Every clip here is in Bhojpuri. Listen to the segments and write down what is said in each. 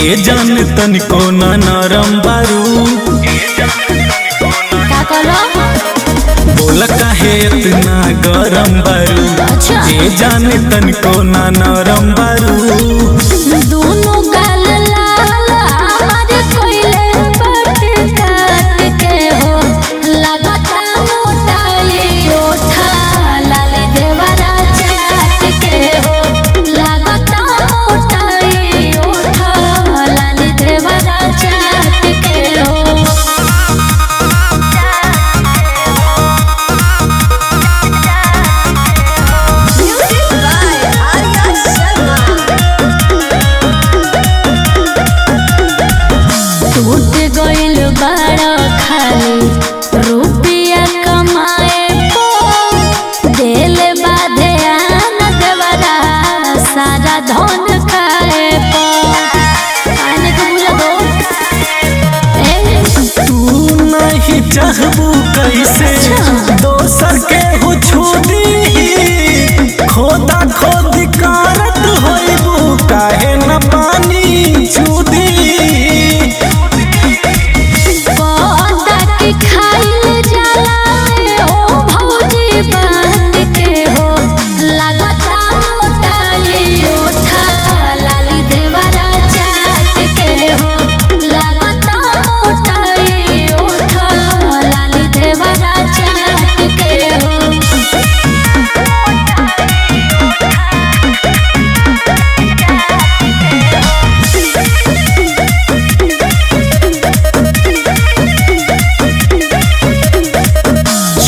ए जान तनिको ना नरम बारू का करो बोला काहे इतना गरम बारू। अच्छा। ए जान तनिको ना नरम बारू दोनों गाल लाल हमारे कोयले बट काट के हो लगता मोटाई ओठा लाल देवरा चाट के हो लगता मोटाई ओठा लाल देवरा चाट के हो। टूट गइल बड़ा खाली रुपया कमाए पो दिल बाधे आन देवरा सारा धन खाए पो आने को बुला दो तू नहीं चाहबू कैसे दोसर के हो छूदी खोदा खोदी करत होइबू काहे न पानी छूदी। पौधा के खाइल जाला ओ भौजी बांध के हो लगता मोटाई ओठा लाली देवरा चाट के हो लगता मोटाई ओठा लाली देवरा चाट के हो।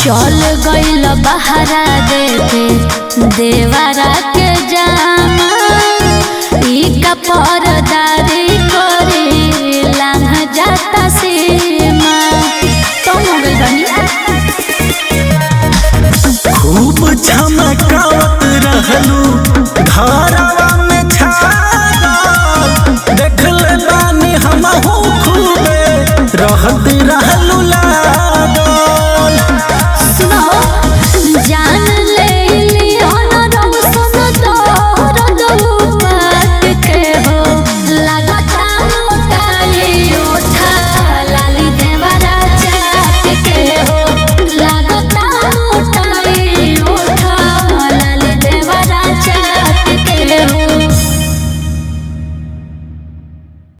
चल गइल बहरा देखे देवरा के जामा ई कपर